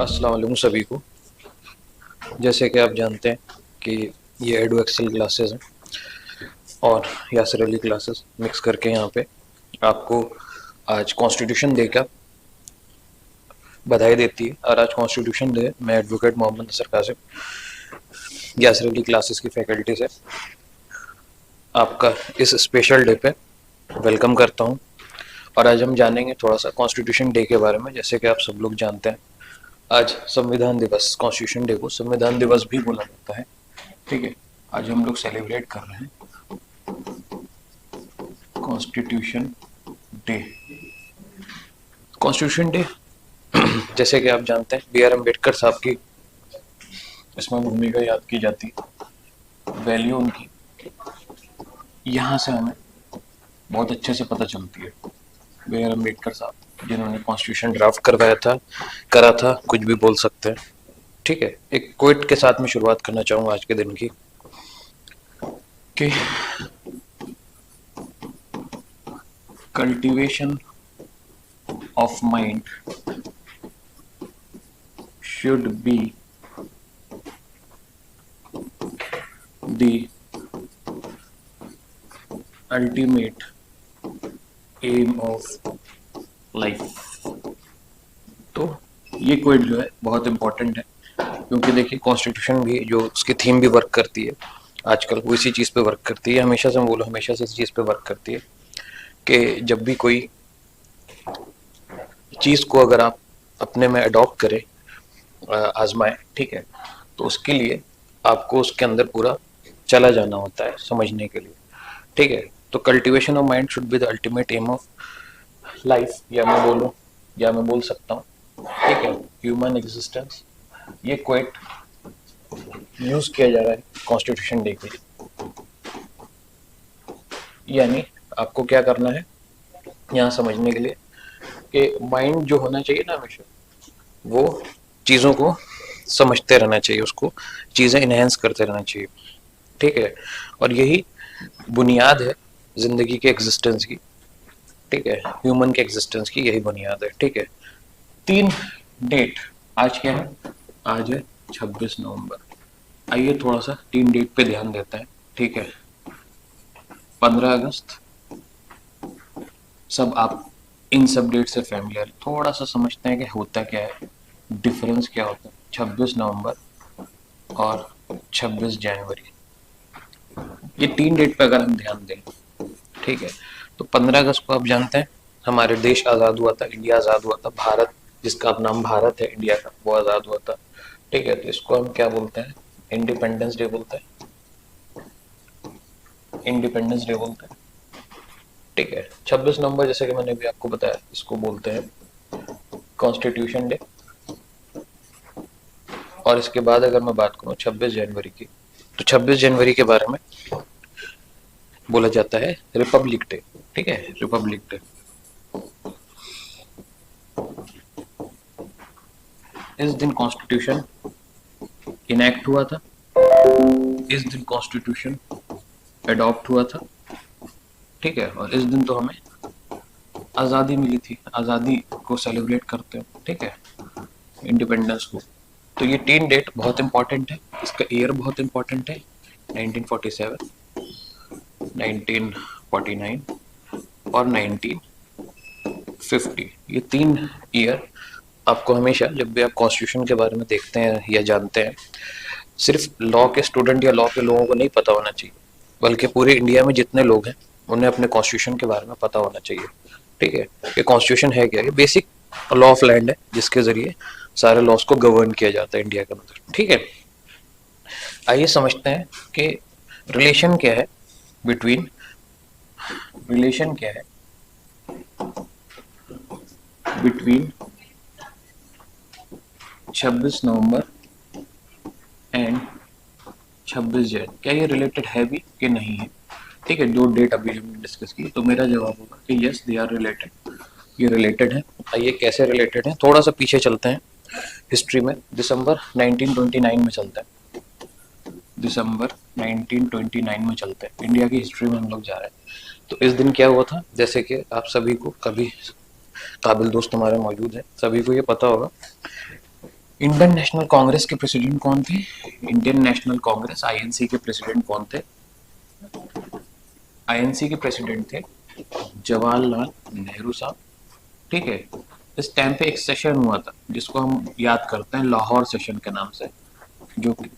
अस्सलाम वालेकुम सभी को। जैसे कि आप जानते हैं कि ये एडू एक्सेल क्लासेस हैं और यासर अली क्लासेस मिक्स करके यहाँ पे आपको आज कॉन्स्टिट्यूशन डे का बधाई देती है। और आज कॉन्स्टिट्यूशन डे मैं एडवोकेट मोहम्मद नसर कासिम यासर अली क्लासेस की फैकल्टी से आपका इस स्पेशल डे पे वेलकम करता हूँ। और आज हम जानेंगे थोड़ा सा कॉन्स्टिट्यूशन डे के बारे में। जैसे कि आप सब लोग जानते हैं आज संविधान दिवस, कॉन्स्टिट्यूशन डे को संविधान दिवस भी बोला जाता है। ठीक है, आज हम लोग सेलिब्रेट कर रहे हैं कॉन्स्टिट्यूशन डे। कॉन्स्टिट्यूशन डे जैसे कि आप जानते हैं बी आर अम्बेडकर साहब की इसमें भूमिका याद की जाती है, वैल्यू उनकी यहाँ से हमें बहुत अच्छे से पता चलती है। बी आर अम्बेडकर साहब जिन्होंने कॉन्स्टिट्यूशन ड्राफ्ट करा था, कुछ भी बोल सकते हैं। ठीक है, एक क्विट के साथ में शुरुआत करना चाहूंगा आज के दिन की कि cultivation of mind should be the ultimate aim of life। तो ये क्वेट जो है बहुत इंपॉर्टेंट है, क्योंकि देखिए कॉन्स्टिट्यूशन भी जो उसकी थीम भी वर्क करती है आजकल, वो इसी चीज़ पे वर्क करती है। हमेशा से मैं बोलूँ, हमेशा से इस चीज़ पे वर्क करती है कि जब भी कोई चीज़ को अगर आप अपने में अडॉप्ट करें, आजमाएं, ठीक है, तो उसके लिए आपको उसके अंदर पूरा चला जाना होता है समझने के लिए। ठीक है, तो cultivation of mind should be the ultimate aim of life, या मैं बोल सकता हूँ, ठीक है, ह्यूमन एग्जिस्टेंस। ये क्वेट यूज किया जा रहा है कॉन्स्टिट्यूशन डे के लिए। यानी आपको क्या करना है यहाँ समझने के लिए कि माइंड जो होना चाहिए ना, हमेशा वो चीज़ों को समझते रहना चाहिए, उसको चीज़ें इनहेंस करते रहना चाहिए। ठीक है, और यही बुनियाद है जिंदगी के एग्जिस्टेंस की। ठीक है, ह्यूमन के एग्जिस्टेंस की यही बुनियाद है। ठीक है, 3 डेट आज क्या है? आज है 26 नवंबर। आइए थोड़ा सा 3 डेट पे ध्यान देते हैं। ठीक है, 15 अगस्त, सब आप इन सब डेट से फैमिलियर, थोड़ा सा समझते हैं कि होता क्या है, डिफरेंस क्या होता है 26 नवंबर और 26 जनवरी। ये 3 डेट पे अगर हम ध्यान दें, ठीक है, तो 15 अगस्त को आप जानते हैं हमारे देश आज़ाद हुआ था, इंडिया आज़ाद हुआ था, भारत जिसका अब नाम भारत है इंडिया का, वो आज़ाद हुआ था। ठीक है, तो इसको हम क्या बोलते हैं? इंडिपेंडेंस डे बोलते हैं, इंडिपेंडेंस डे बोलते हैं। ठीक है, 26 नवंबर जैसे कि मैंने भी आपको बताया, इसको बोलते हैं कॉन्स्टिट्यूशन डे। और इसके बाद अगर मैं बात करूँ 26 जनवरी की, तो 26 जनवरी के बारे में बोला जाता है रिपब्लिक डे। ठीक है, रिपब्लिक डे। इस दिन कॉन्स्टिट्यूशन इनैक्ट हुआ था, इस दिन कॉन्स्टिट्यूशन अडॉप्ट हुआ था। ठीक है, और इस दिन तो हमें आज़ादी मिली थी, आज़ादी को सेलिब्रेट करते हैं। ठीक है, इंडिपेंडेंस को। तो ये 3 डेट बहुत इंपॉर्टेंट है, इसका ईयर बहुत इंपॉर्टेंट है, 1947, 1949 और 1950। ये 3 ईयर आपको हमेशा जब भी आप कॉन्स्टिट्यूशन के बारे में देखते हैं या जानते हैं, सिर्फ लॉ के स्टूडेंट या लॉ के लोगों को नहीं पता होना चाहिए, बल्कि पूरे इंडिया में जितने लोग हैं उन्हें अपने कॉन्स्टिट्यूशन के बारे में पता होना चाहिए। ठीक है, ये कॉन्स्टिट्यूशन है क्या? ये बेसिक लॉ ऑफ लैंड है, जिसके जरिए सारे लॉस को गवर्न किया जाता है इंडिया के अंदर। ठीक है, आइए समझते हैं कि रिलेशन क्या है बिटवीन, रिलेशन क्या है बिटवीन 26 नवंबर एंड 26 जन। क्या ये रिलेटेड है भी कि नहीं है? ठीक है, जो डेट अभी हमने डिस्कस की, तो मेरा जवाब होगा कि यस दे आर रिलेटेड, ये रिलेटेड है। आइए कैसे रिलेटेड है, थोड़ा सा पीछे चलते हैं हिस्ट्री में, दिसंबर 1929 में चलते हैं, दिसंबर 1929 में चलते हैं, इंडिया की हिस्ट्री में हम लोग जा रहे हैं। तो इस दिन क्या हुआ था, जैसे कि आप सभी को, कभी काबिल दोस्त हमारे मौजूद हैं, सभी को ये पता होगा इंडियन नेशनल कांग्रेस के प्रेसिडेंट कौन थे? इंडियन नेशनल कांग्रेस आईएनसी के प्रेसिडेंट कौन थे? आईएनसी के प्रेसिडेंट थे जवाहरलाल नेहरू साहब। ठीक है, इस टाइम पे एक सेशन हुआ था जिसको हम याद करते हैं लाहौर सेशन के नाम से, जो कि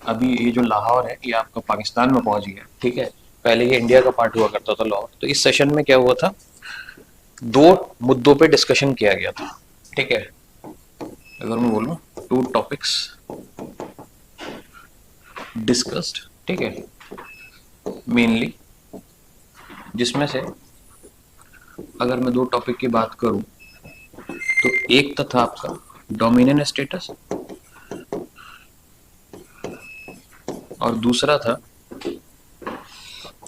अभी ये जो लाहौर है ये आपका पाकिस्तान में पहुंच गया। ठीक है, पहले ये इंडिया का पार्ट हुआ करता था लाहौर। तो इस सेशन में क्या हुआ था, दो मुद्दों पे डिस्कशन किया गया था। ठीक है, अगर मैं बोलूं टू टॉपिक्स डिस्कस्ड, ठीक है, मेनली, जिसमें से अगर मैं दो टॉपिक की बात करूं तो एक तो था आपका डोमिनियन स्टेटस और दूसरा था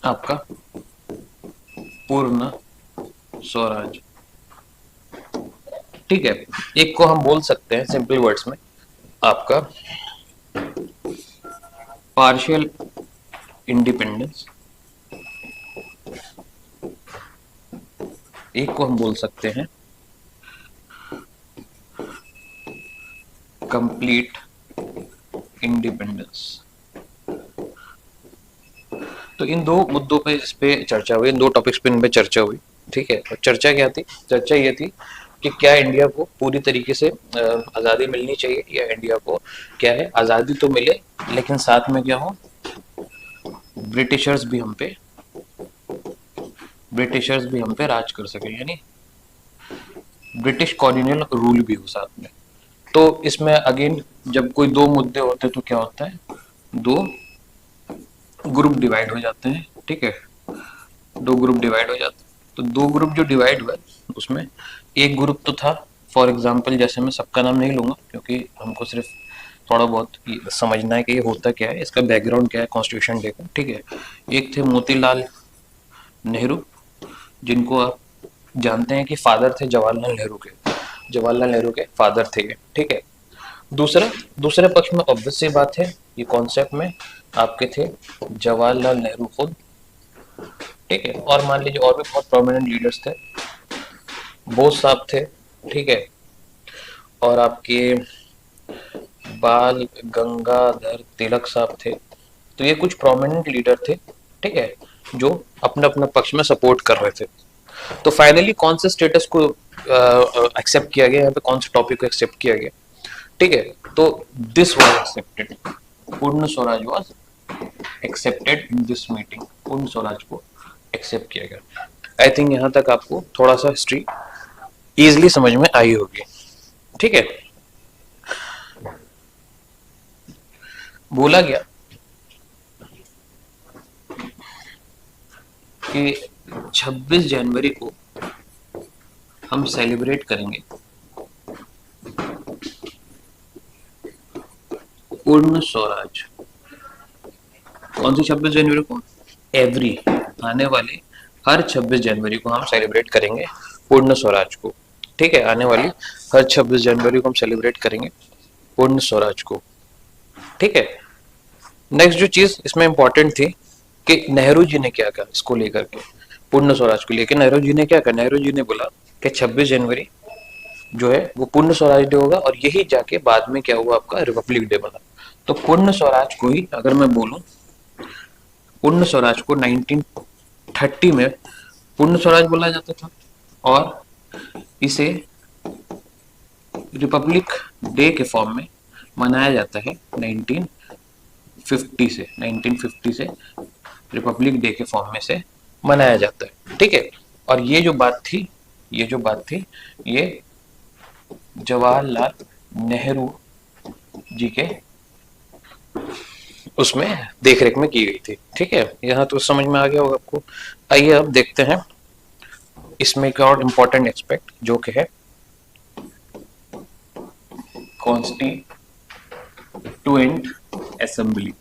आपका पूर्ण स्वराज। ठीक है, एक को हम बोल सकते हैं सिंपल वर्ड्स में आपका पार्शियल इंडिपेंडेंस, एक को हम बोल सकते हैं कंप्लीट इंडिपेंडेंस। तो इन दो मुद्दों पे इस पे चर्चा हुई, इन दो टॉपिक्स पे इन पे चर्चा हुई। ठीक है, और चर्चा क्या थी? चर्चा ये थी कि क्या इंडिया को पूरी तरीके से आज़ादी मिलनी चाहिए, या इंडिया को क्या है आज़ादी तो मिले लेकिन साथ में क्या हो, ब्रिटिशर्स भी हम पे राज कर सके, यानी ब्रिटिश कॉलोनियल रूल भी हो साथ में। तो इसमें अगेन जब कोई दो मुद्दे होते हैं तो क्या होता है, दो ग्रुप डिवाइड हो जाते हैं। ठीक है, दो ग्रुप डिवाइड हो जाते हैं। तो दो ग्रुप जो डिवाइड हुआ उसमें एक ग्रुप तो था, फॉर एग्जांपल जैसे मैं सबका नाम नहीं लूंगा क्योंकि हमको सिर्फ थोड़ा बहुत समझना है कि ये होता क्या है, इसका बैकग्राउंड क्या है कॉन्स्टिट्यूशन डे का। ठीक है, एक थे मोतीलाल नेहरू, जिनको आप जानते हैं कि फादर थे जवाहरलाल नेहरू के फादर थे। ठीक है, दूसरे पक्ष में ऑब्वियस सी बात है, ये कॉन्सेप्ट में आपके थे जवाहरलाल नेहरू खुद। ठीक है, और मान लीजिए और भी बहुत प्रोमिनेंट लीडर्स थे, बोस साहब थे। ठीक है, और आपके बाल गंगाधर तिलक साहब थे। तो ये कुछ प्रोमिनेंट लीडर थे। ठीक है, जो अपना अपना पक्ष में सपोर्ट कर रहे थे। तो फाइनली कौन से स्टेटस को एक्सेप्ट किया गया, यहाँ पे कौन से टॉपिक को एक्सेप्ट किया गया? ठीक है, तो दिस वाज एक्सेप्टेड, पूर्ण Swaraj was accepted in this meeting, पूर्ण स्वराज को एक्सेप्ट किया गया। आई थिंक यहाँ तक आपको थोड़ा सा हिस्ट्री इजिली समझ में आई होगी। ठीक है, बोला गया कि 26 जनवरी को हम सेलिब्रेट करेंगे पूर्ण स्वराज। कौन सी 26 जनवरी को? एवरी, आने वाले हर 26 जनवरी को हम सेलिब्रेट करेंगे पूर्ण स्वराज को। ठीक है, आने वाली हर 26 जनवरी को हम सेलिब्रेट करेंगे पूर्ण स्वराज को। ठीक है, नेक्स्ट जो चीज इसमें इंपॉर्टेंट थी कि नेहरू जी ने क्या कहा इसको लेकर के, पूर्ण स्वराज को लेकर नेहरू जी ने क्या कहा, नेहरू जी ने बोला कि 26 जनवरी जो है वो पूर्ण स्वराज डे होगा, और यही जाके बाद में क्या हुआ आपका रिपब्लिक डे बना। तो पूर्ण स्वराज को ही अगर मैं बोलूं, पूर्ण स्वराज को 1930 में पूर्ण स्वराज बोला जाता था, और इसे रिपब्लिक डे के फॉर्म में मनाया जाता है 1950 से रिपब्लिक डे के फॉर्म में से मनाया जाता है। ठीक है, और ये जो बात थी ये जवाहरलाल नेहरू जी के उसमें देखरेख में की गई थी। ठीक है, यहाँ तो समझ में आ गया होगा आपको। आइए अब देखते हैं इसमें एक और इम्पोर्टेंट एस्पेक्ट जो कि है कॉन्स्टिट्यूएंट असेंबली।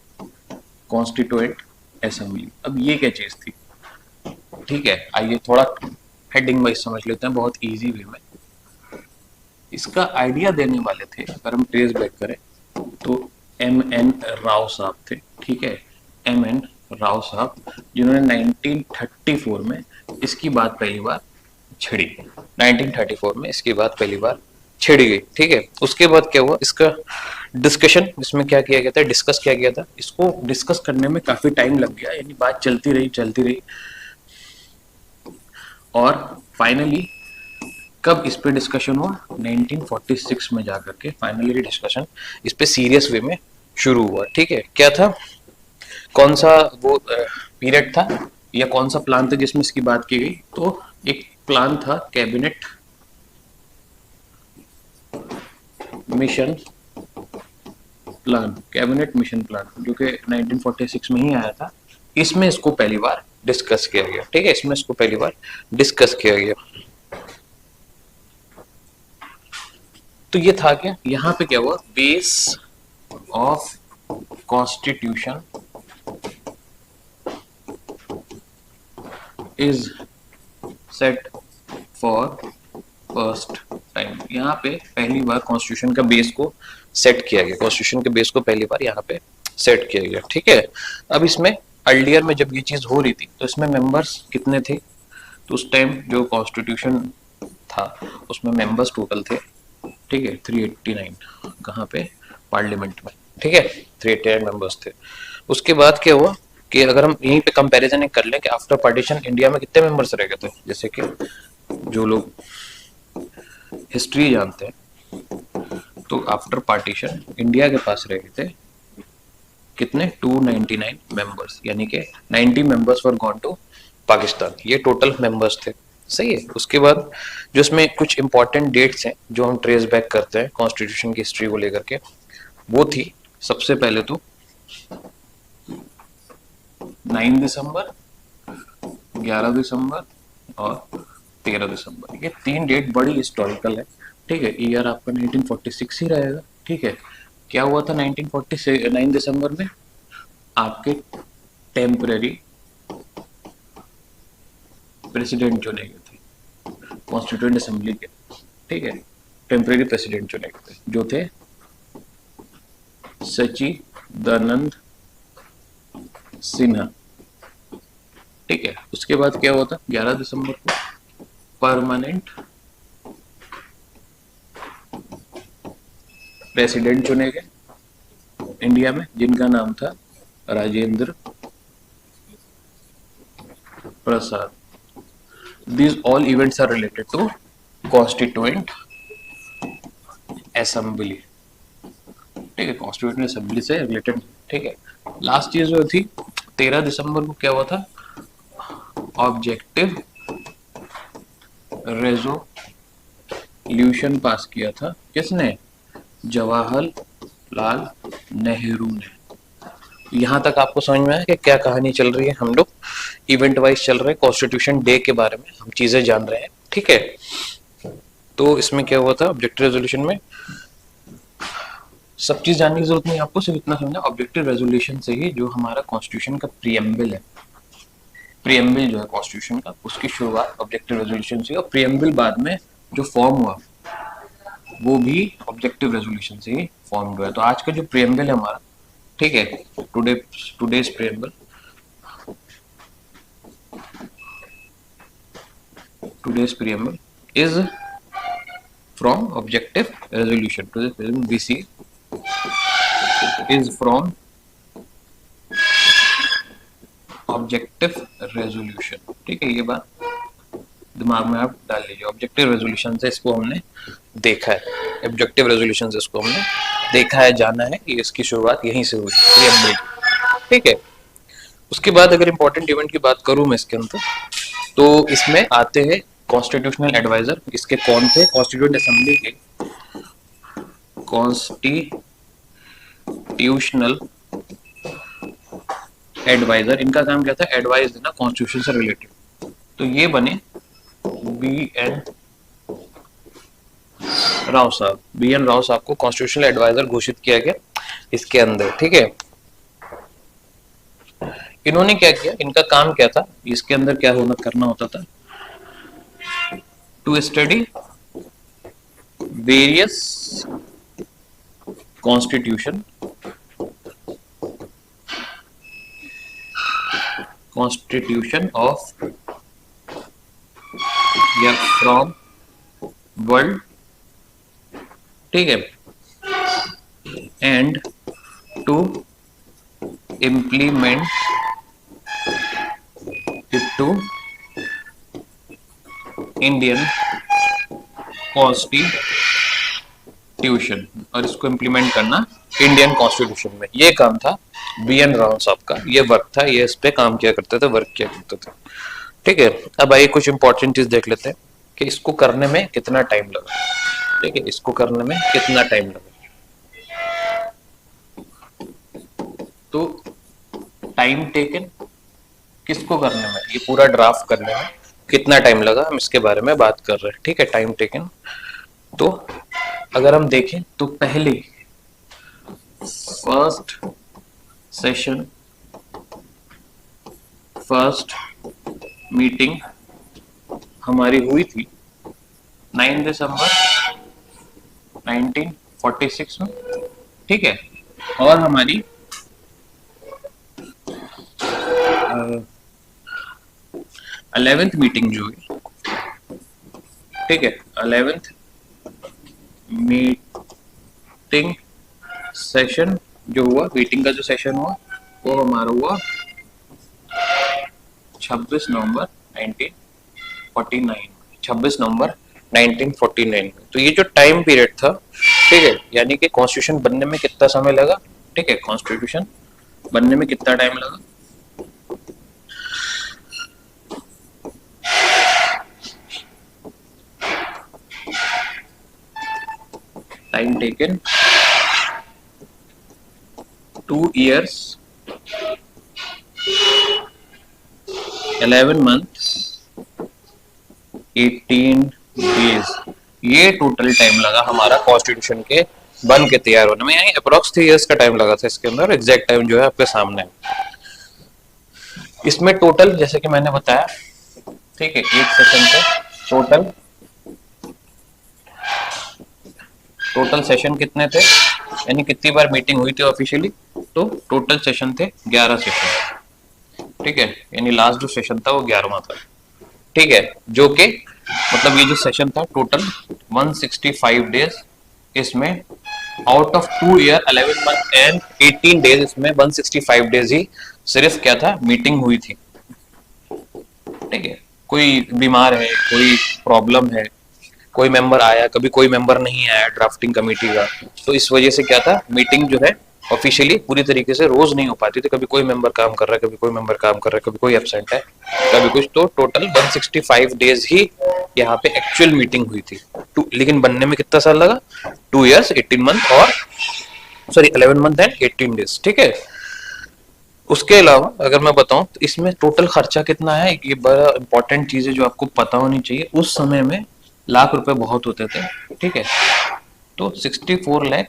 कॉन्स्टिट्यूएंट असेंबली, अब ये क्या चीज थी? ठीक है, आइए थोड़ा हेडिंग वाइज समझ लेते हैं बहुत इजी वे में। इसका आइडिया देने वाले थे, अगर हम ट्रेस बैक करें तो M.N. राव साहब थे। ठीक है, M.N. राव साहब, जिन्होंने 1934 में इसकी बात पहली बार छिड़ी। 1934 में इसकी बात पहली बार छिड़ गई, ठीक है। उसके बाद क्या हुआ, इसका डिस्कशन, इसमें क्या किया गया था, डिस्कस किया गया था। इसको डिस्कस करने में काफी टाइम लग गया, यानी बात चलती रही और फाइनली कब इस पे डिस्कशन हुआ, 1946 में जाकर के फाइनली डिस्कशन इस पे सीरियस वे में शुरू हुआ, ठीक है। क्या था, कौन सा वो पीरियड था या कौन सा प्लान था जिसमें इसकी बात की गई, तो एक प्लान था cabinet mission plan, cabinet mission plan, जो कि 1946 में ही आया था। इसमें इसको पहली बार डिस्कस किया गया, ठीक है, इसमें इसको पहली बार डिस्कस किया गया। तो ये था क्या, यहाँ पे क्या हुआ, base of constitution is set for first time. यहाँ पे पहली बार कॉन्स्टिट्यूशन का बेस को सेट किया गया, कॉन्स्टिट्यूशन के बेस को पहली बार यहाँ पे सेट किया गया, ठीक है। अब इसमें अर्लियर में जब ये चीज हो रही थी तो इसमें मेंबर्स कितने थे, तो उस टाइम जो कॉन्स्टिट्यूशन था उसमें मेंबर्स टोटल थे, ठीक है, 389, कहाँ पे, पार्लियामेंट में, ठीक है, 389 मेंबर्स थे। उसके बाद क्या हुआ कि अगर हम यहीं पे कंपैरिजन कर लें कि आफ्टर पार्टीशन इंडिया में कितने मेंबर्स रह गए थे, जैसे कि जो लोग हिस्ट्री जानते हैं तो आफ्टर पार्टीशन इंडिया के पास रह गए थे कितने, 299 मेंबर्स, यानी कि 90 members were gone to Pakistan, ये टोटल मेंबर्स थे, सही है। उसके बाद जो इसमें कुछ इंपॉर्टेंट डेट्स हैं जो हम ट्रेस बैक करते हैं कॉन्स्टिट्यूशन की हिस्ट्री को लेकर के, वो थी सबसे पहले तो 9 दिसंबर, 11 दिसंबर और 13 दिसंबर, ये 3 डेट बड़ी हिस्टोरिकल है, ठीक है। ईयर आपका 1946 ही रहेगा, ठीक है। क्या हुआ था 1946 9 दिसंबर में, आपके टेम्पररी प्रेसिडेंट चुने गए थे कॉन्स्टिट्यूएंट असेंबली के, ठीक है, टेम्पररी प्रेसिडेंट चुने गए थे जो थे सच्चिदानंद सिन्हा, ठीक है। उसके बाद क्या हुआ था, 11 दिसंबर को परमानेंट प्रेसिडेंट चुने गए इंडिया में, जिनका नाम था Rajendra Prasad. These all events are related to Constituent Assembly, ठीक है, कॉन्स्टिट्यूएंट असेंबली से रिलेटेड, ठीक है। लास्ट चीज जो थी 13 दिसंबर को क्या हुआ था, ऑब्जेक्टिव रेजोल्यूशन पास किया था, किसने, जवाहरलाल नेहरू ने। यहाँ तक आपको समझ में आया कि क्या कहानी चल रही है, हम लोग इवेंट वाइज चल रहे हैं, कॉन्स्टिट्यूशन डे के बारे में हम चीजें जान रहे हैं, ठीक है। तो इसमें क्या हुआ था, ऑब्जेक्टिव रेजोल्यूशन में सब चीज जानने की जरूरत नहीं, आपको सिर्फ इतना समझना, ऑब्जेक्टिव रेजोल्यूशन से ही जो हमारा कॉन्स्टिट्यूशन का प्रीएम्बल है, प्रीएम्बल जो है कॉन्स्टिट्यूशन का, उसकी शुरुआत ऑब्जेक्टिव रेजोल्यूशन से, और प्रीएम्बल बाद में जो फॉर्म हुआ वो भी ऑब्जेक्टिव रेजोल्यूशन से ही फॉर्म हुआ है। तो आज का जो प्रीएम्बल है हमारा, ठीक है, today's preamble, today's preamble is from objective resolution. Today's preamble BC is from objective resolution, ठीक है, ये बात दिमाग में आप डाल लीजिए। ऑब्जेक्टिव रेजोल्यूशन से इसको हमने देखा है, ऑब्जेक्टिव रेजोल्यूशन से इसको हमने देखा है, जाना है, ये इसकी शुरुआत यहीं से हुई प्रीएम्बल, ठीक है। उसके बाद अगर इंपॉर्टेंट इवेंट की बात करूं मैं इसके अंदर, तो इसमें आते हैं कॉन्स्टिट्यूशनल एडवाइजर। इसके कौन थे, कॉन्स्टिट्यूएंट असेंबली के कॉन्स्टिट्यूशनल एडवाइजर, इनका काम क्या था, एडवाइस देना कॉन्स्टिट्यूशन से रिलेटेड। तो ये बने BN राव साहब, BN राव साहब को कॉन्स्टिट्यूशनल एडवाइजर घोषित किया गया इसके अंदर, ठीक है। इन्होंने क्या किया, इनका काम क्या था, इसके अंदर क्या होना करना होता था, to study various constitution of या फ्रॉम वर्ल्ड ठीक है, and to implement it to Indian constitution, और इसको इम्प्लीमेंट करना इंडियन कॉन्स्टिट्यूशन में। ये काम था BN राव साहब का, ये वर्क था, ये इस पे काम किया करते थे, वर्क किया करते थे। ठीक है, अब आइए कुछ इंपॉर्टेंट चीज देख लेते हैं कि इसको करने में कितना टाइम लगा। ठीक है, इसको करने में कितना टाइम लगा। तो टाइम टेकन किसको करने में, ये पूरा ड्राफ्ट करने में कितना टाइम लगा, हम इसके बारे में बात कर रहे हैं। ठीक है, टाइम टेकन। तो अगर हम देखें तो पहले फर्स्ट मीटिंग हमारी हुई थी 9 दिसंबर 1946 में। ठीक है, और हमारी 11th मीटिंग जो हुई, ठीक है, 11th मीटिंग सेशन जो हुआ, मीटिंग का जो सेशन हुआ वो हमारा हुआ 26 नवंबर 1949, 26 नवंबर 1949 में। तो ये जो टाइम पीरियड था, ठीक है, यानी कि कॉन्स्टिट्यूशन बनने में कितना समय लगा। ठीक है, कॉन्स्टिट्यूशन बनने में कितना टाइम लगा, time taken 2 years 11 months 18 days। ये टोटल टाइम लगा हमारा कॉन्स्टिट्यूशन के बन के तैयार होने में, यानी अप्रोक्स 3 years का टाइम लगा था इसके अंदर। एग्जैक्ट टाइम जो है आपके सामने है। इसमें टोटल, जैसे कि मैंने बताया, ठीक है, एक सेशन पे टोटल सेशन कितने थे, यानी कितनी बार मीटिंग हुई थी ऑफिशियली, तो टोटल सेशन थे 11 सेशन। ठीक है, यानी लास्ट जो सेशन था वो 11वां था। ठीक है, जो कि मतलब ये जो सेशन था टोटल 165 डेज, इसमें out of 2 year 11 month and 18 days, इसमें 165 डेज ही सिर्फ क्या था, मीटिंग हुई थी। ठीक है, कोई बीमार है, कोई प्रॉब्लम है, कोई मेंबर आया, कभी कोई मेंबर नहीं आया ड्राफ्टिंग कमेटी का, तो इस वजह से क्या था, मीटिंग जो है ऑफिशियली पूरी तरीके से रोज नहीं हो पाती थी। कभी कोई मेंबर काम कर रहा है, कभी कोई मेंबर काम कर रहा है, कभी कोई एब्सेंट है, कभी कुछ। तो टोटल 165 डेज ही यहाँ पे एक्चुअल मीटिंग हुई थी। लेकिन बनने में कितना साल लगा, 2 years 18 month और 11 month एंड 18 days। ठीक है, उसके अलावा अगर मैं बताऊं तो इसमें टोटल खर्चा कितना है, ये बड़ा इंपॉर्टेंट चीज है जो आपको पता होनी चाहिए। उस समय में लाख रुपए बहुत होते थे। ठीक है, तो 64 लाख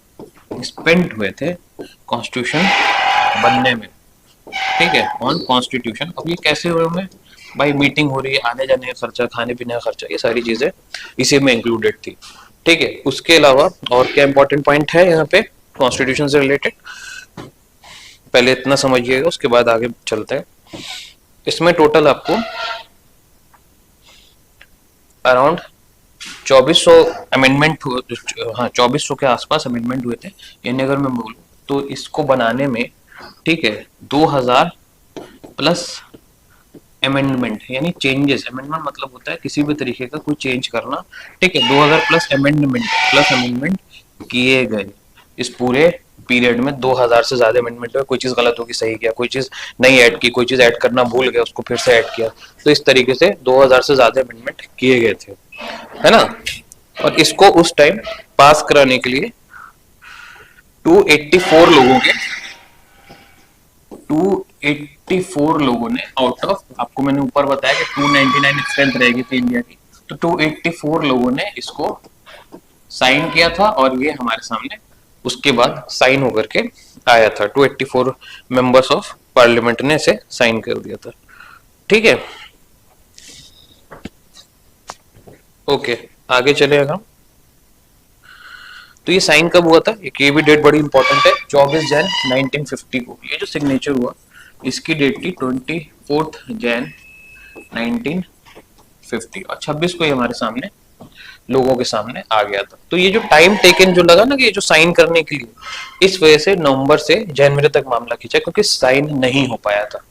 स्पेंड हुए थे कॉन्स्टिट्यूशन बनने में। ठीक है, ऑन कॉन्स्टिट्यूशन। अब ये कैसे हुए होंगे भाई, मीटिंग हो रही है, आने जाने का खर्चा, खाने पीने का खर्चा, ये सारी चीजें इसी में इंक्लूडेड थी। ठीक है, उसके अलावा और क्या इंपॉर्टेंट पॉइंट है यहाँ पे कॉन्स्टिट्यूशन से रिलेटेड, पहले इतना समझिएगा, उसके बाद आगे चलते हैं। इसमें टोटल आपको अराउंड 2400 अमेंडमेंट, हाँ 2400 के आसपास अमेंडमेंट हुए थे। यानी अगर मैं बोलूँ तो इसको बनाने में, ठीक है, 2000 प्लस अमेंडमेंट, यानी चेंजेस। अमेंडमेंट मतलब होता है किसी भी तरीके का कोई चेंज करना। ठीक है, 2000 प्लस अमेंडमेंट किए गए इस पूरे पीरियड में। 2000 से ज्यादा अमेंडमेंट हुए, कोई चीज गलत होगी सही किया, कोई चीज नहीं ऐड की, कोई चीज ऐड करना भूल गया उसको फिर से ऐड किया। तो इस तरीके से 2000 से ज्यादा अमेंडमेंट किए गए थे, है ना। और इसको उस टाइम पास कराने के लिए 284 लोगों के 284 लोगों ने आउट ऑफ, आपको मैंने ऊपर बताया कि 299 स्ट्रेंथ रहेगी थी इंडिया की, तो 284 लोगों ने इसको साइन किया था और ये हमारे सामने उसके बाद साइन होकर के आया था। 284 मेंबर्स ऑफ पार्लियामेंट ने इसे साइन कर दिया था। ठीक है, ओके, आगे चले हम। तो ये साइन कब हुआ था, ये भी डेट बड़ी इंपॉर्टेंट है। 24 जैन 1950 को ये जो सिग्नेचर हुआ, इसकी डेट थी 24 जैन 1950, और 26 को ये हमारे सामने लोगों के सामने आ गया था। तो ये जो टाइम टेकन जो लगा ना कि ये जो साइन करने के लिए, इस वजह से नवंबर से जनवरी तक मामला खींचा, क्योंकि साइन नहीं हो पाया था।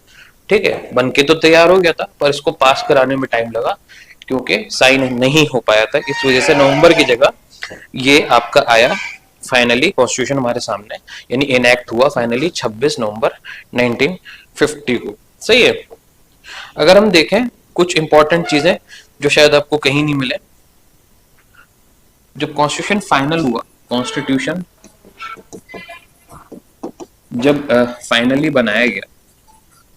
ठीक है, बन के तो तैयार हो गया था पर इसको पास कराने में टाइम लगा क्योंकि साइन नहीं हो पाया था। इस वजह से नवंबर की जगह ये आपका आया फाइनली कॉन्स्टिट्यूशन हमारे सामने, यानी इनएक्ट हुआ फाइनली 26 नवंबर 1950 को। सही है। अगर हम देखें कुछ इंपॉर्टेंट चीजें जो शायद आपको कहीं नहीं मिले, जब कॉन्स्टिट्यूशन फाइनल हुआ, कॉन्स्टिट्यूशन जब फाइनली बनाया गया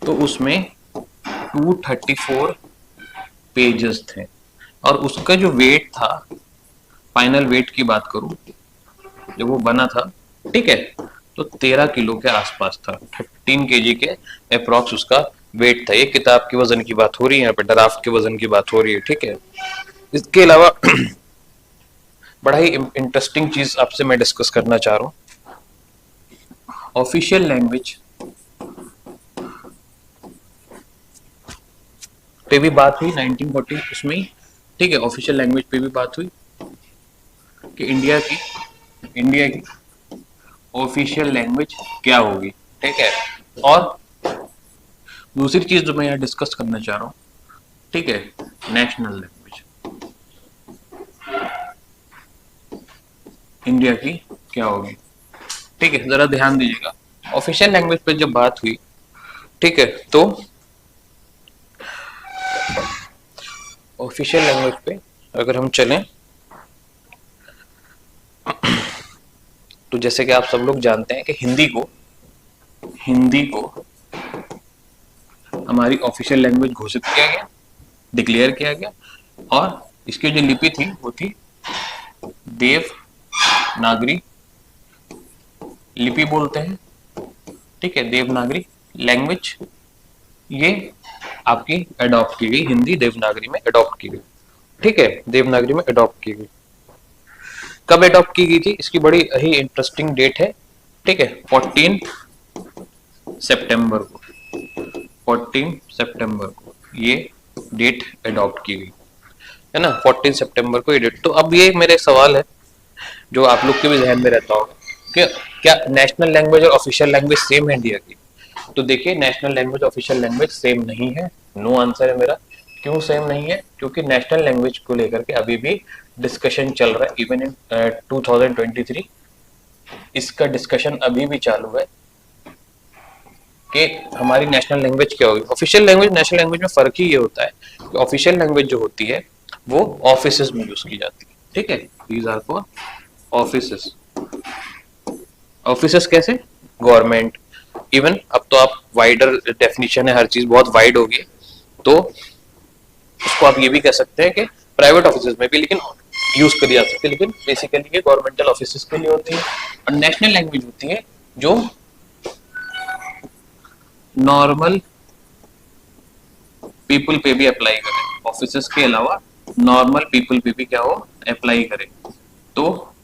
तो उसमें 234 पेजेस थे और उसका जो वेट था, फाइनल वेट की बात करूं जब वो बना था, ठीक है, तो 13 किलो के आसपास था, 13 केजी के अप्रॉक्स उसका वेट था। ये किताब के वजन की बात हो रही है, यहाँ पे ड्राफ्ट के वजन की बात हो रही है। ठीक है, इसके अलावा बड़ा ही इंटरेस्टिंग चीज आपसे मैं डिस्कस करना चाह रहा हूं। ऑफिशियल लैंग्वेज पे भी बात हुई 1940 उसमें। ठीक है, ऑफिशियल लैंग्वेज पे भी बात हुई कि इंडिया की ऑफिशियल लैंग्वेज क्या होगी। ठीक है, और दूसरी चीज जो मैं यहाँ डिस्कस करना चाह रहा हूँ, ठीक है, नेशनल लैंग्वेज इंडिया की क्या होगी। ठीक है, जरा ध्यान दीजिएगा, ऑफिशियल लैंग्वेज पे जब बात हुई, ठीक है, तो ऑफिशियल लैंग्वेज पे अगर हम चलें तो जैसे कि आप सब लोग जानते हैं कि हिंदी को हमारी ऑफिशियल लैंग्वेज घोषित किया गया, डिक्लेयर किया गया, और इसकी जो लिपि थी वो थी देवनागरी लिपि बोलते हैं। ठीक है, देवनागरी लैंग्वेज ये आपकी अडॉप्ट की गई, हिंदी देवनागरी में अडॉप्ट की गई। ठीक है, देवनागरी में अडॉप्ट की गई। कब अडॉप्ट की गई थी, इसकी बड़ी ही इंटरेस्टिंग डेट है। ठीक है, 14 सितंबर को, 14 सितंबर को ये डेट अडॉप्ट की गई है ना, 14 सितंबर को ये डेट। तो अब ये मेरे सवाल है जो आप लोग के भी जहन में रहता होगा कि क्या नेशनल लैंग्वेज और ऑफिशियल लैंग्वेज सेम है इंडिया की। तो देखिए, national language official language same नहीं है, नो आंसर है मेरा। क्यों सेम नहीं है? क्योंकि नेशनल लैंग्वेज को लेकर के अभी भी डिस्कशन चल रहा है, इवन इन 2023 इसका डिस्कशन अभी भी चालू है कि हमारी नेशनल लैंग्वेज क्या होगी। ऑफिशियल लैंग्वेज नेशनल लैंग्वेज में फर्क ही ये होता है कि ऑफिशियल लैंग्वेज जो होती है वो ऑफिसेज में यूज की जाती है। ठीक है, these are for offices. Offices कैसे? गवर्नमेंट, इवन अब तो आप वाइडर डेफिनेशन है, हर चीज बहुत वाइड हो गई, तो उसको आप ये भी कह सकते हैं कि प्राइवेट ऑफिसेज में भी लेकिन यूज करी जा सकती है, लेकिन बेसिकली ये गवर्नमेंटल ऑफिसेज के लिए होती है। और नेशनल लैंग्वेज होती है जो नॉर्मल पीपल पे भी अप्लाई करे, ऑफिसेज के अलावा नॉर्मल पीपल पे भी क्या हो, अप्लाई करे। तो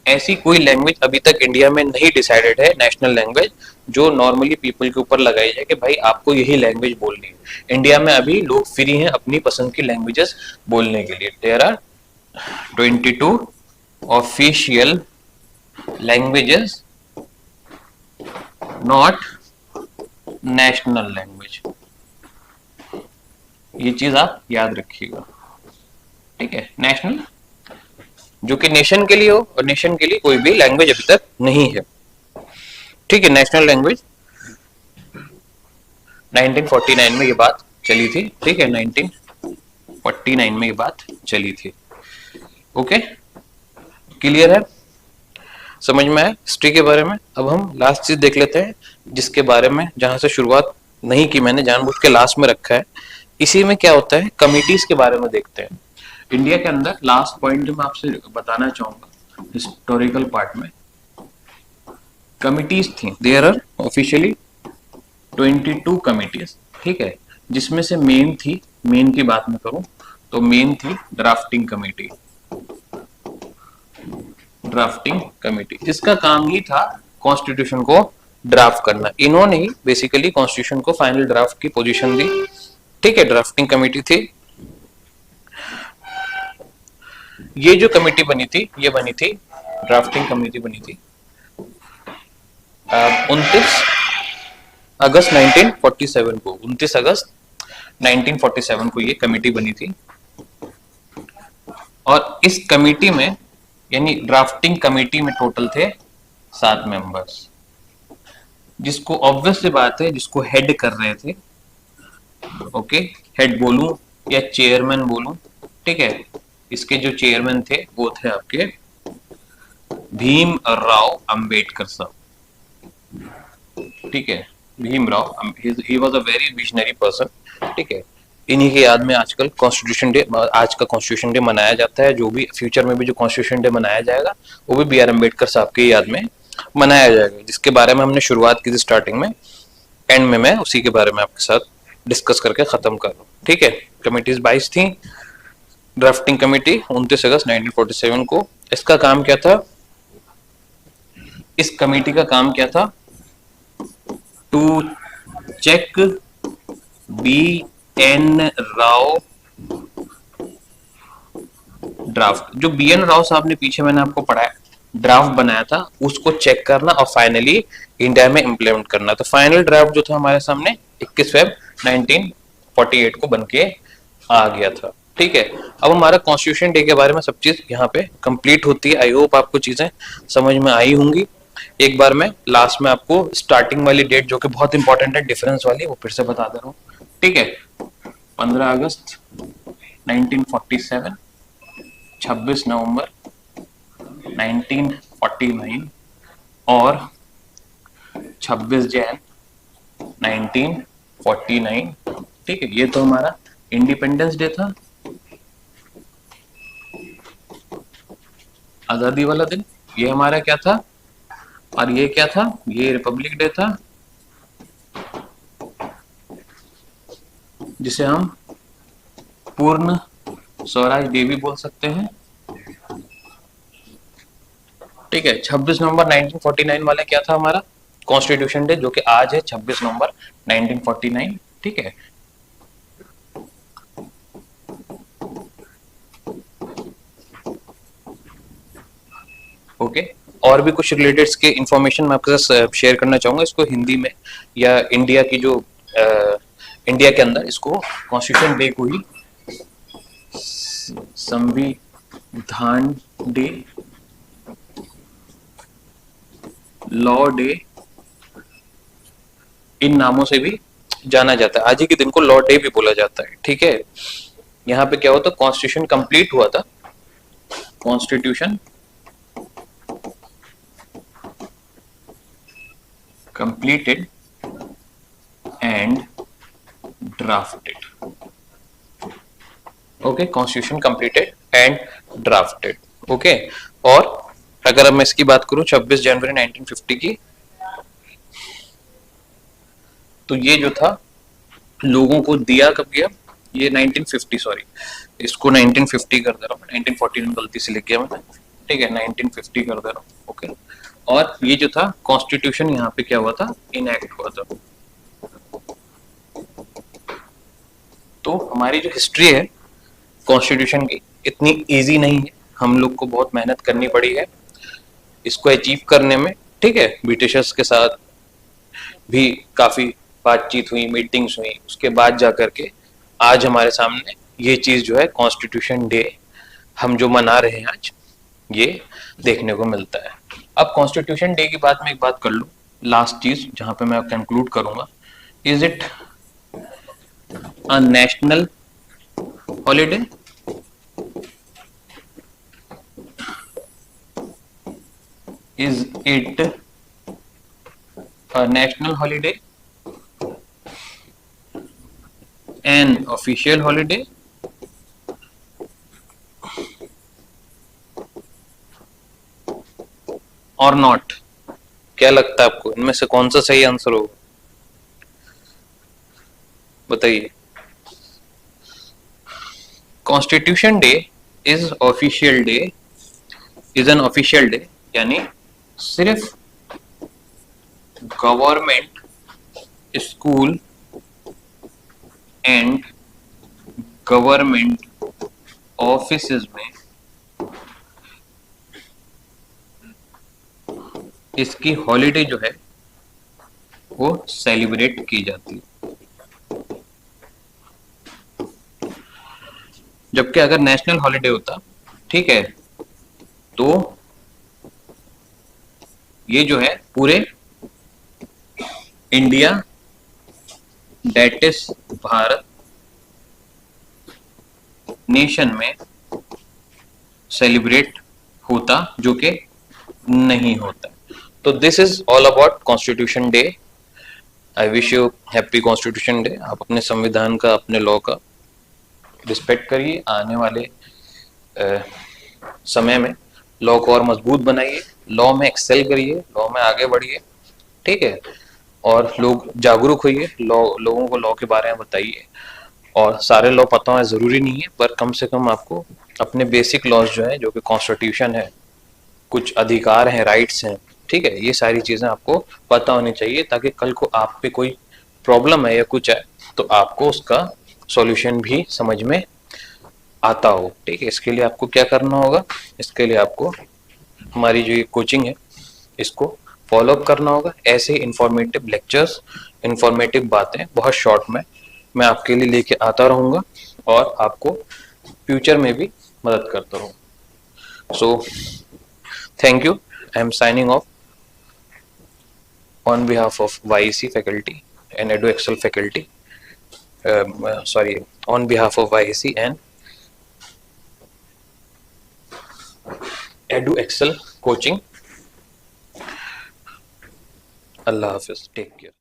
ऐसी कोई लैंग्वेज अभी तक इंडिया में नहीं डिसाइडेड है, नेशनल लैंग्वेज जो नॉर्मली पीपल के ऊपर लगाई जाए कि भाई आपको यही लैंग्वेज बोलनी है। इंडिया में अभी लोग फ्री हैं अपनी पसंद की लैंग्वेजेस बोलने के लिए। There are 22 official languages, not national language. ये चीज आप याद रखिएगा। ठीक है, नेशनल जो कि नेशन के लिए हो, और नेशन के लिए कोई भी लैंग्वेज अभी तक नहीं है। ठीक है, नेशनल लैंग्वेज 1949 में ये बात चली थी। ठीक है, 1949 में ये बात चली थी। ओके, क्लियर है, समझ में आया हिस्ट्री के बारे में। अब हम लास्ट चीज देख लेते हैं जिसके बारे में, जहां से शुरुआत नहीं की मैंने, जानबूझ के लास्ट में रखा है। इसी में क्या होता है, कमिटीज के बारे में देखते हैं। इंडिया के अंदर लास्ट पॉइंट जो मैं आपसे बताना चाहूंगा हिस्टोरिकल पार्ट में, कमिटीज थी। There are officially 22 committees. ठीक है, जिसमें से मेन थी, मेन की बात मैं करूं तो मेन थी ड्राफ्टिंग कमेटी। ड्राफ्टिंग कमेटी जिसका काम ही था कॉन्स्टिट्यूशन को ड्राफ्ट करना। इन्होंने ही बेसिकली कॉन्स्टिट्यूशन को फाइनल ड्राफ्ट की पोजीशन दी। ठीक है, ड्राफ्टिंग कमेटी थी। ये जो कमेटी बनी थी, ये बनी थी ड्राफ्टिंग कमेटी बनी थी 29 अगस्त 1947 को। 29 अगस्त 1947 को ये कमेटी बनी थी। और इस कमेटी में, यानी ड्राफ्टिंग कमेटी में टोटल थे 7 मेंबर्स, जिसको ऑब्वियस सी बात है, जिसको हेड कर रहे थे, ओके, हेड बोलूं या चेयरमैन बोलूं, ठीक है, इसके जो चेयरमैन थे वो थे आपके भीम राव अंबेडकर साहब, ठीक है, Bhim Rao, he was a very visionary person, ठीक है। इन्हीं की याद में आजकल कॉन्स्टिट्यूशन डे, आज का कॉन्स्टिट्यूशन डे मनाया जाता है। जो भी फ्यूचर में भी जो कॉन्स्टिट्यूशन डे मनाया जाएगा वो भी बी आर अम्बेडकर साहब की याद में मनाया जाएगा, जिसके बारे में हमने शुरुआत की थी स्टार्टिंग में। एंड में मैं उसी के बारे में आपके साथ डिस्कस करके खत्म कर रहा हूँ, ठीक है। कमिटीज 22 थी। ड्राफ्टिंग कमेटी 29 अगस्त 1947 को। इसका काम क्या था? इस कमेटी का काम क्या था? To check B N Rao draft. जो बी एन राव साहब ने पीछे मैंने आपको पढ़ाया ड्राफ्ट बनाया था, उसको चेक करना और फाइनली इंडिया में इंप्लीमेंट करना। तो फाइनल ड्राफ्ट जो था हमारे सामने 21 फेब 1948 को बनके आ गया था, ठीक है। अब हमारा कॉन्स्टिट्यूशन डे के बारे में सब चीज यहाँ पे कंप्लीट होती है। आई होप आपको चीजें समझ में आई होंगी। एक बार मैं लास्ट में आपको स्टार्टिंग वाली डेट जो कि बहुत इंपॉर्टेंट है, डिफरेंस वाली, वो फिर से बता दे रहा हूँ, ठीक है। 15 अगस्त 1947, 26 नवंबर 1949 और 26 जैन 1949, ठीक है। ये तो हमारा इंडिपेंडेंस डे था, आजादी वाला दिन। ये हमारा क्या था? और ये क्या था? ये रिपब्लिक डे था, जिसे हम पूर्ण स्वराज डे भी बोल सकते हैं, ठीक है। 26 नवंबर 1949 वाला क्या था हमारा? कॉन्स्टिट्यूशन डे, जो कि आज है 26 नवंबर 1949, ठीक है। ओके, और भी कुछ रिलेटेड के इंफॉर्मेशन मैं आपके साथ शेयर करना चाहूंगा। इसको हिंदी में या इंडिया की जो इंडिया के अंदर इसको कॉन्स्टिट्यूशन डे को ही संविधान डे, लॉ डे, इन नामों से भी जाना जाता है। आज ही के दिन को लॉ डे भी बोला जाता है, ठीक है। यहाँ पे क्या होता? कॉन्स्टिट्यूशन कंप्लीट हुआ था, constitution completed and drafted, okay, constitution completed and drafted, okay. और अगर अब मैं इसकी बात करूं 26 जनवरी 1950 की, तो ये जो था लोगों को दिया कब गया? ये 1950, सॉरी, इसको 1950 कर दे रहा हूँ, 1949 गलती से लिख गया मैंने, ठीक है, 1950 कर दे रहा हूँ, ओके। और ये जो था कॉन्स्टिट्यूशन यहाँ पे क्या हुआ था? इनएक्ट हुआ था। तो हमारी जो हिस्ट्री है कॉन्स्टिट्यूशन की इतनी इजी नहीं है, हम लोग को बहुत मेहनत करनी पड़ी है इसको अचीव करने में, ठीक है। ब्रिटिशर्स के साथ भी काफी बातचीत हुई, मीटिंग्स हुई, उसके बाद जाकर के आज हमारे सामने ये चीज जो है कॉन्स्टिट्यूशन डे हम जो मना रहे हैं आज, ये देखने को मिलता है। अब कॉन्स्टिट्यूशन डे की बात में एक बात कर लूं, लास्ट चीज जहां पे मैं कंक्लूड करूंगा, is it a national holiday? Is it a national holiday, an official holiday, और नॉट? क्या लगता है आपको इनमें से कौन सा सही आंसर होगा? बताइए। Constitution day is official day, is an official day, यानी सिर्फ government, school and government offices में इसकी हॉलीडे जो है वो सेलिब्रेट की जाती है। जबकि अगर नेशनल हॉलीडे होता, ठीक है, तो ये जो है पूरे India, that is Bharat nation में सेलिब्रेट होता, जो कि नहीं होता। तो this is all about constitution day. I wish you happy constitution day. आप अपने संविधान का, अपने लॉ का रिस्पेक्ट करिए। आने वाले समय में लॉ को और मजबूत बनाइए, लॉ में एक्सेल करिए, लॉ में आगे बढ़िए, ठीक है। और लोग जागरूक होइए, लोगों को लॉ के बारे में बताइए। और सारे लॉ पता होना जरूरी नहीं है, पर कम से कम आपको अपने बेसिक लॉज जो है, जो कि कॉन्स्टिट्यूशन है, कुछ अधिकार हैं, राइट्स हैं, ठीक है, ये सारी चीजें आपको पता होनी चाहिए, ताकि कल को आप पे कोई प्रॉब्लम है या कुछ है तो आपको उसका सॉल्यूशन भी समझ में आता हो, ठीक है। इसके लिए आपको क्या करना होगा, इसके लिए आपको हमारी जो ये कोचिंग है इसको फॉलो अप करना होगा। ऐसे इंफॉर्मेटिव लेक्चर्स, इंफॉर्मेटिव बातें बहुत शॉर्ट में मैं आपके लिए लेके आता रहूंगा और आपको फ्यूचर में भी मदद करता रहूंगा। So thank you. I am signing off on behalf of YEC faculty and EduExcel faculty. Sorry, on behalf of YEC and EduExcel coaching. Allah Hafiz. Take care.